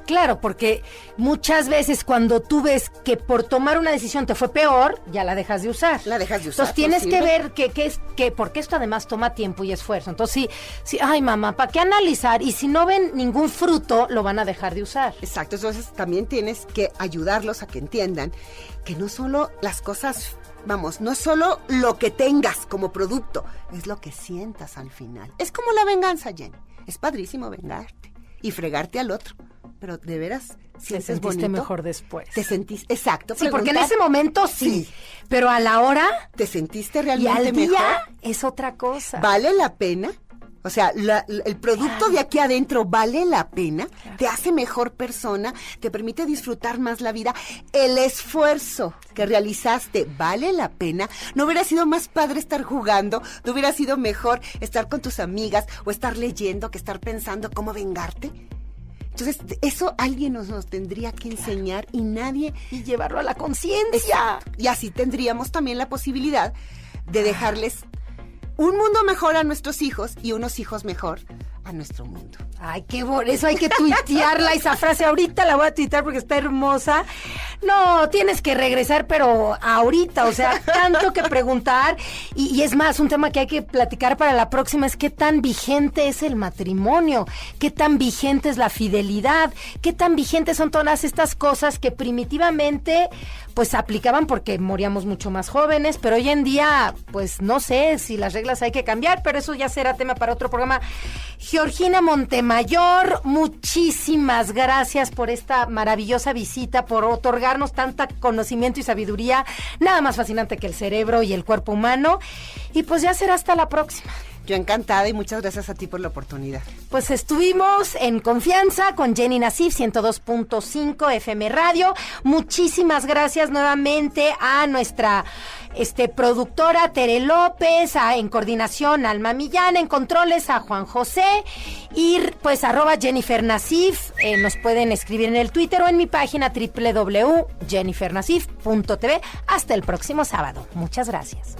Claro, porque muchas veces cuando tú ves que por tomar una decisión te fue peor, ya la dejas de usar. La dejas de usar. Entonces tienes que ver que porque esto además toma tiempo y esfuerzo. Entonces sí, ay mamá, ¿para qué analizar? Y si no ven ningún fruto, lo van a dejar de usar. Exacto, entonces también tienes que ayudarlos a que entiendan que no solo las cosas, no es solo lo que tengas como producto, es lo que sientas al final. Es como la venganza, Jenny. Es padrísimo vengarte y fregarte al otro. Pero de veras, te sentiste mejor después. Te sentiste, exacto. Sí, porque en ese momento sí, pero a la hora... ¿Te sentiste realmente y al día mejor? Es otra cosa. ¿Vale la pena? O sea, el producto de aquí adentro vale la pena, te hace mejor persona, te permite disfrutar más la vida. El esfuerzo que realizaste vale la pena. ¿No hubiera sido más padre estar jugando? ¿No hubiera sido mejor estar con tus amigas o estar leyendo que estar pensando cómo vengarte? Entonces, eso alguien nos tendría que enseñar y nadie... Y llevarlo a la conciencia. Y así tendríamos también la posibilidad de dejarles un mundo mejor a nuestros hijos y unos hijos mejor a nuestro mundo. Ay, eso hay que tuitearla, esa frase. Ahorita la voy a tuitear porque está hermosa. No, tienes que regresar, pero ahorita, o sea, tanto que preguntar. Y es más, un tema que hay que platicar para la próxima es qué tan vigente es el matrimonio, qué tan vigente es la fidelidad, qué tan vigentes son todas estas cosas que primitivamente pues aplicaban porque moríamos mucho más jóvenes, pero hoy en día, pues no sé si las reglas hay que cambiar, pero eso ya será tema para otro programa. Georgina Montemayor, muchísimas gracias por esta maravillosa visita, por otorgarnos tanta conocimiento y sabiduría, nada más fascinante que el cerebro y el cuerpo humano, y pues ya será hasta la próxima. Yo encantada y muchas gracias a ti por la oportunidad. Pues estuvimos en Confianza con Jenny Nasif, 102.5 FM Radio. Muchísimas gracias nuevamente a nuestra productora Tere López, en coordinación Alma Millán, en controles a Juan José y pues @JenniferNasif. Nos pueden escribir en el Twitter o en mi página www.jennifernasif.tv. Hasta el próximo sábado. Muchas gracias.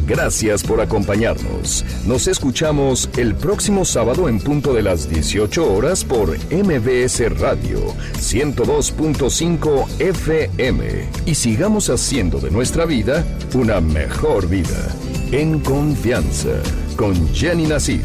Gracias por acompañarnos. Nos escuchamos el próximo sábado en punto de las 18 horas por MBS Radio 102.5 FM. Y sigamos haciendo de nuestra vida una mejor vida. En Confianza, con Jenny Nasif.